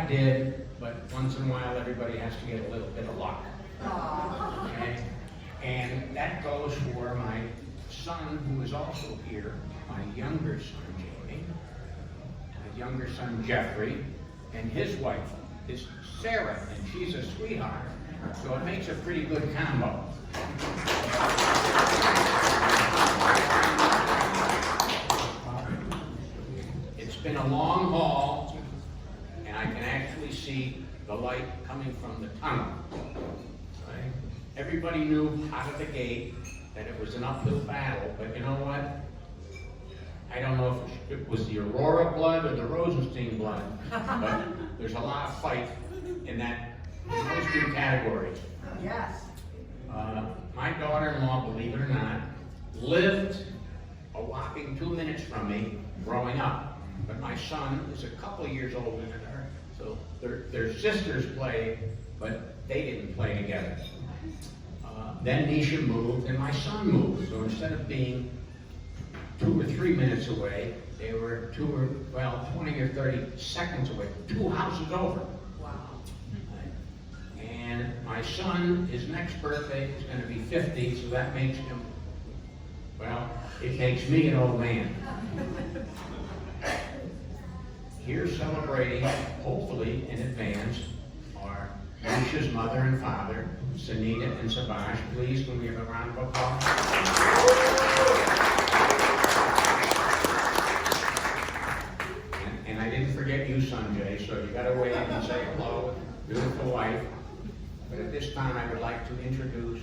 God did, but once in a while everybody has to get a little bit of luck. Okay? And that goes for my son, who is also here, my younger son, Jamie, my younger son, Jeffrey, and his wife is Sarah, and she's a sweetheart. So it makes a pretty good combo. It's been a long haul, and I can actually see the light coming from the tunnel. Right? Everybody knew out of the gate that it was an uphill battle, but you know what? I don't know if it was the Arora blood or the Rosenstein blood, but there's a lot of fight in those two categories. Yes. My daughter-in-law, believe it or not, lived a whopping 2 minutes from me growing up. But my son is a couple of years older than her, so their sisters played, but they didn't play together. Then Nisha moved, and my son moved. So instead of being 2 or 3 minutes away, they were 20 or 30 seconds away, 2 houses over. Wow. And my son, his next birthday is going to be 50, so that makes him, well, it makes me an old man. Here celebrating, hopefully in advance, are Nisha's mother and father, Sunita and Sabash. Please, can we have a round of applause? And I didn't forget you, Sanjay, so you got to wave and say hello, beautiful wife. But at this time, I would like to introduce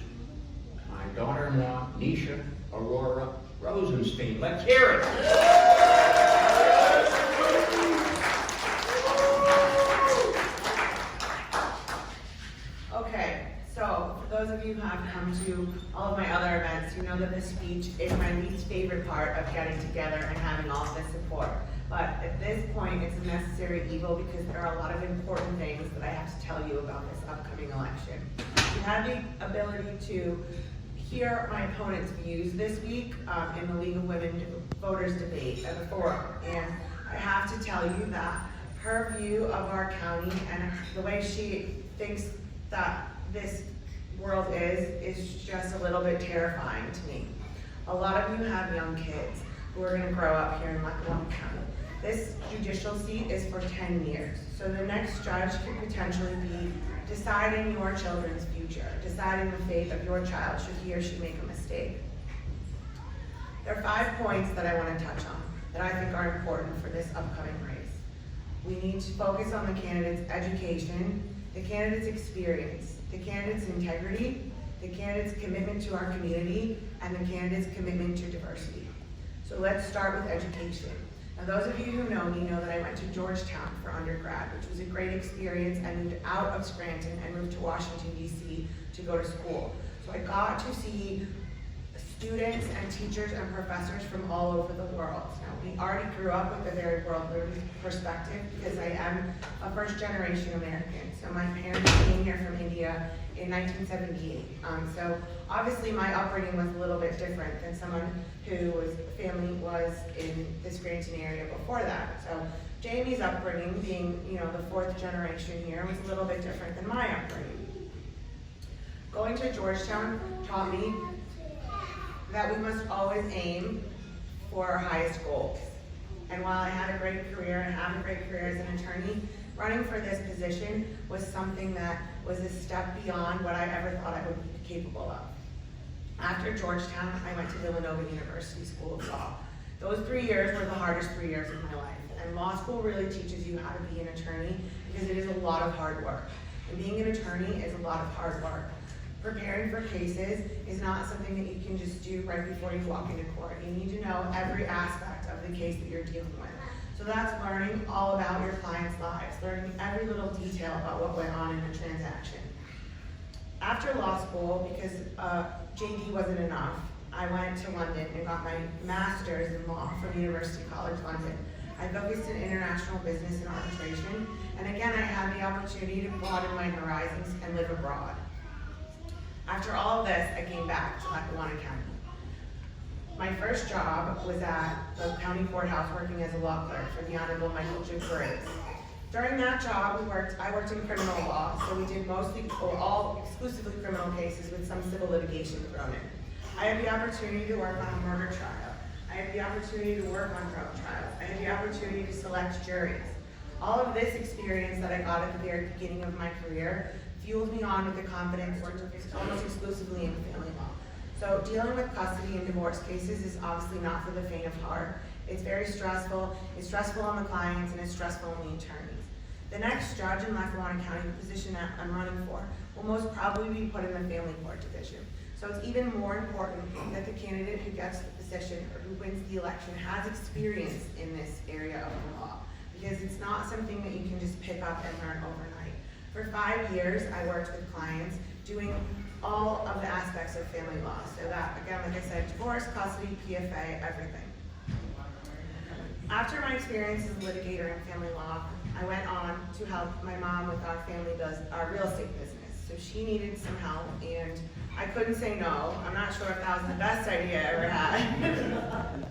my daughter-in-law, Nisha Arora Rosenstein. Let's hear it. Okay, so for those of you who have come to all of my other events, you know that this speech is my least favorite part of getting together and having all of this support. But at this point, it's a necessary evil because there are a lot of important things that I have to tell you about this upcoming election. You had the ability to hear my opponent's views this week in the League of Women Voters debate at the forum. And I have to tell you that her view of our county and the way she thinks that this world is just a little bit terrifying to me. A lot of you have young kids who are going to grow up here in Lackawanna County. This judicial seat is for 10 years. So the next judge could potentially be deciding your children's future, deciding the fate of your child should he or she make a mistake. There are 5 points that I want to touch on that I think are important for this upcoming race. We need to focus on the candidate's education, the candidate's experience, the candidate's integrity, the candidate's commitment to our community, and the candidate's commitment to diversity. So let's start with education. Now, those of you who know me know that I went to Georgetown for undergrad, which was a great experience. I moved out of Scranton and moved to Washington, D.C. to go to school. So I got to see students and teachers and professors from all over the world. Now, we already grew up with a very worldly perspective because I am a first-generation American. So my parents came here from India in 1978. So obviously my upbringing was a little bit different than someone whose family was in the Scranton area before that. So Jamie's upbringing, being the 4th generation here, was a little bit different than my upbringing. Going to Georgetown taught me that we must always aim for our highest goals. And while I had a great career and have a great career as an attorney, running for this position was something that was a step beyond what I ever thought I would be capable of. After Georgetown, I went to Villanova University School of Law. Those 3 years were the hardest 3 years of my life. And law school really teaches you how to be an attorney because it is a lot of hard work. And being an attorney is a lot of hard work. Preparing for cases is not something that you can just do right before you walk into court. You need to know every aspect of the case that you're dealing with. So that's learning all about your clients' lives, learning every little detail about what went on in a transaction. After law school, because JD wasn't enough, I went to London and got my master's in law from University College London. I focused in international business and arbitration, and again, I had the opportunity to broaden my horizons and live abroad. After all of this, I came back to Lackawanna County. My first job was at the county courthouse working as a law clerk for the Honorable Michael J. Graves. During that job, I worked in criminal law, so we did exclusively criminal cases with some civil litigation thrown in. I had the opportunity to work on a murder trial. I had the opportunity to work on drug trials. I had the opportunity to select juries. All of this experience that I got at the very beginning of my career fueled me on with the confidence to work almost exclusively in family law. So dealing with custody and divorce cases is obviously not for the faint of heart. It's very stressful. It's stressful on the clients and it's stressful on the attorneys. The next judge in Lackawanna County, the position that I'm running for, will most probably be put in the family court division. So it's even more important that the candidate who gets the position or who wins the election has experience in this area of the law, because it's not something that you can just pick up and learn overnight. For 5 years, I worked with clients doing all of the aspects of family law. So that, again, like I said, divorce, custody, PFA, everything. After my experience as a litigator in family law, I went on to help my mom with our real estate business. So she needed some help, and I couldn't say no. I'm not sure if that was the best idea I ever had.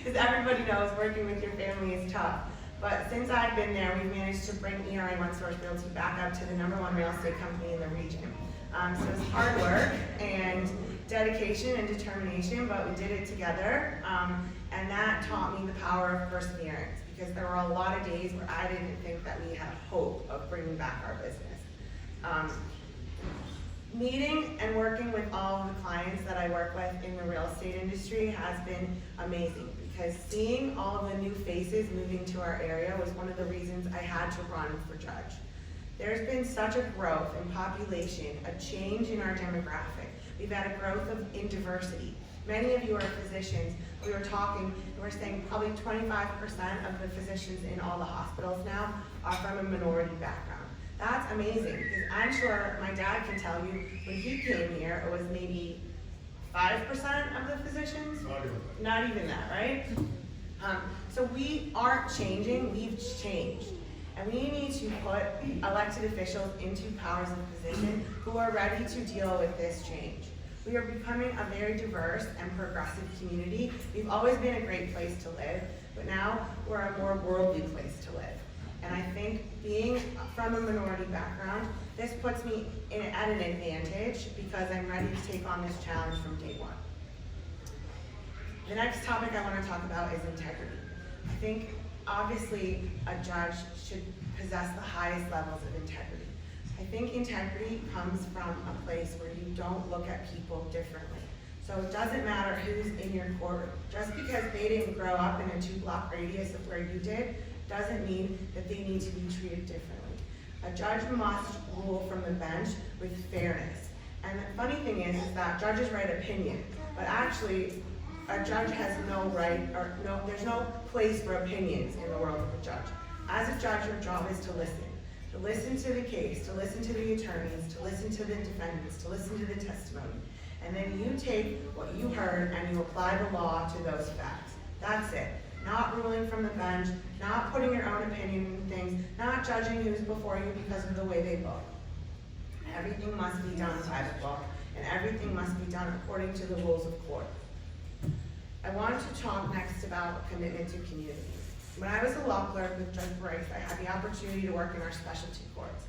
Because everybody knows working with your family is tough. But since I've been there, we've managed to bring ERA One Source Realty back up to the #1 real estate company in the region. So it's hard work and dedication and determination, but we did it together. And that taught me the power of perseverance, because there were a lot of days where I didn't think that we had hope of bringing back our business. Meeting and working with all of the clients that I work with in the real estate industry has been amazing, because seeing all of the new faces moving to our area was one of the reasons I had to run for judge. There's been such a growth in population, a change in our demographic. We've had a growth in diversity. Many of you are physicians. We were talking, and we're saying probably 25% of the physicians in all the hospitals now are from a minority background. That's amazing, because I'm sure my dad can tell you when he came here, it was maybe 5% of the physicians? Not even that, right? So we aren't changing, we've changed. And we need to put elected officials into powers of position who are ready to deal with this change. We are becoming a very diverse and progressive community. We've always been a great place to live, but now we're a more worldly place to live. And I think being from a minority background, this puts me at an advantage, because I'm ready to take on this challenge from day one. The next topic I want to talk about is integrity. I think obviously a judge should possess the highest levels of integrity. I think integrity comes from a place where you don't look at people differently. So it doesn't matter who's in your courtroom. Just because they didn't grow up in a 2-block radius of where you did, doesn't mean that they need to be treated differently. A judge must rule from the bench with fairness. And the funny thing is that judges write opinion, but actually a judge has no right, or there's no place for opinions in the world of a judge. As a judge, your job is to listen to the case, to listen to the attorneys, to listen to the defendants, to listen to the testimony. And then you take what you heard and you apply the law to those facts. That's it. Not ruling from the bench, not putting your own opinion in things, not judging who's before you because of the way they look. Everything must be done by the book, and everything must be done according to the rules of court. I want to talk next about commitment to community. When I was a law clerk with Judge Bryce, I had the opportunity to work in our specialty courts.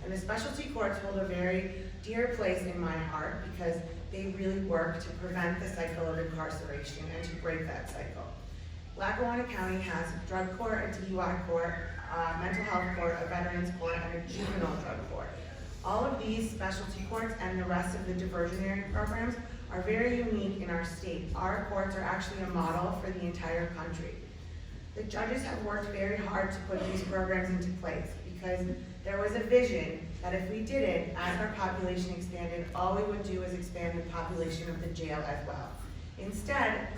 And the specialty courts hold a very dear place in my heart, because they really work to prevent the cycle of incarceration and to break that cycle. Lackawanna County has a drug court, a DUI court, a mental health court, a veterans court, and a juvenile drug court. All of these specialty courts and the rest of the diversionary programs are very unique in our state. Our courts are actually a model for the entire country. The judges have worked very hard to put these programs into place, because there was a vision that if we did it, as our population expanded, all we would do is expand the population of the jail as well. Instead,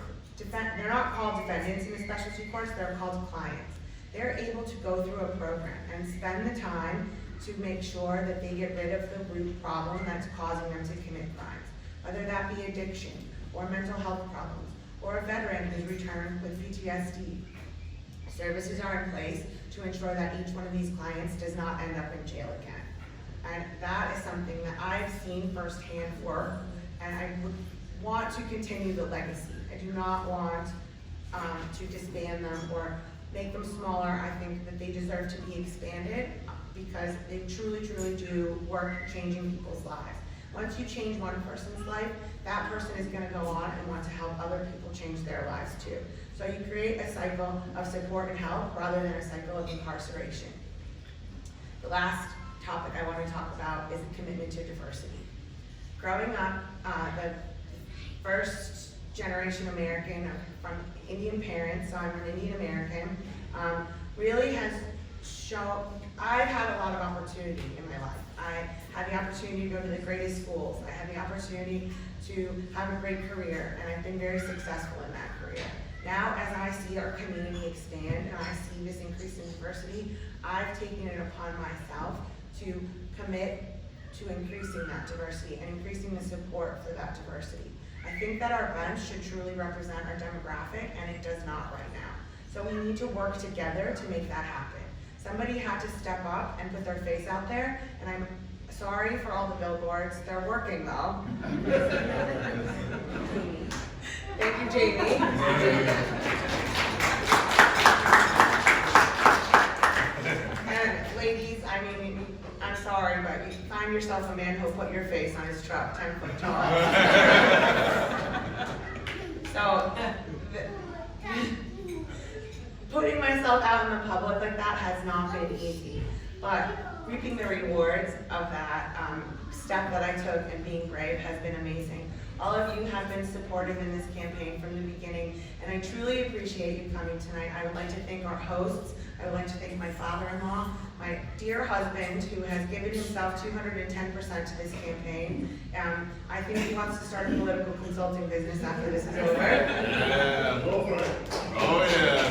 they're not called defendants in the specialty courts, they're called clients. They're able to go through a program and spend the time to make sure that they get rid of the root problem that's causing them to commit crimes, whether that be addiction or mental health problems or a veteran who's returned with PTSD. Services are in place to ensure that each one of these clients does not end up in jail again. And that is something that I've seen firsthand work, and I would want to continue the legacy. I do not want to disband them or make them smaller. I think that they deserve to be expanded because they truly, truly do work changing people's lives. Once you change one person's life, that person is going to go on and want to help other people change their lives too. So you create a cycle of support and help rather than a cycle of incarceration. The last topic I want to talk about is a commitment to diversity. Growing up, the first generation American from Indian parents, so I'm an Indian American, really has shown, I've had a lot of opportunity in my life. I had the opportunity to go to the greatest schools. I had the opportunity to have a great career, and I've been very successful in that career. Now, as I see our community expand and I see this increase in diversity, I've taken it upon myself to commit to increasing that diversity and increasing the support for that diversity. I think that our bench should truly represent our demographic, and it does not right now. So we need to work together to make that happen. Somebody had to step up and put their face out there, and I'm sorry for all the billboards. They're working though. Thank you, Jamie. And ladies, I mean, I'm sorry, but you find yourself a man who'll put your face on his truck 10 foot tall. So, putting myself out in the public like that has not been easy, but reaping the rewards of that step that I took and being brave has been amazing. All of you have been supportive in this campaign from the beginning, and I truly appreciate you coming tonight. I would like to thank our hosts. I would like to thank my father-in-law, my dear husband, who has given himself 210% to this campaign. I think he wants to start a political consulting business after this is over. Yeah, go for it. Oh yeah.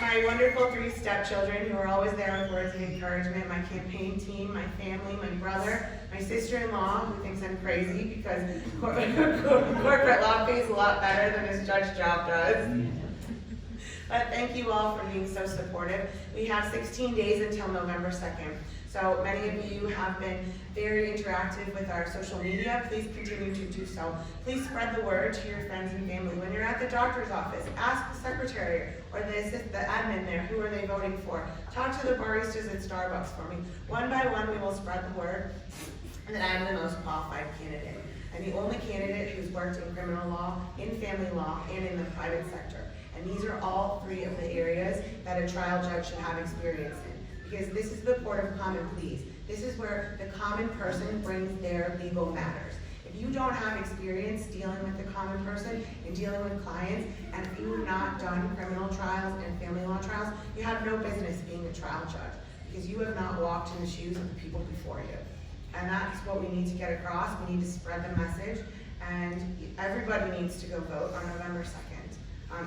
My wonderful 3 stepchildren who are always there with words of encouragement, my campaign team, my family, my brother, my sister-in-law who thinks I'm crazy because corporate law pays a lot better than his judge job does. But thank you all for being so supportive. We have 16 days until November 2nd. So many of you have been very interactive with our social media. Please continue to do so. Please spread the word to your friends and family. When you're at the doctor's office, ask the secretary or the admin there, who are they voting for? Talk to the baristas at Starbucks for me. One by one, we will spread the word that I am the most qualified candidate. I'm the only candidate who's worked in criminal law, in family law, and in the private sector. And these are all 3 of the areas that a trial judge should have experience in. Because this is the court of common pleas. This is where the common person brings their legal matters. If you don't have experience dealing with the common person and dealing with clients, and if you've not done criminal trials and family law trials, you have no business being a trial judge, because you have not walked in the shoes of the people before you. And that's what we need to get across. We need to spread the message, and everybody needs to go vote on November 2nd.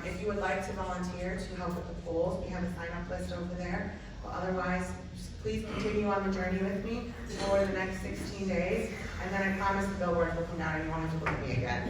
If you would like to volunteer to help with the polls, we have a sign-up list over there. But otherwise, please continue on the journey with me for the next 16 days, and then I promise the billboards will come down and you won't have to look at me again.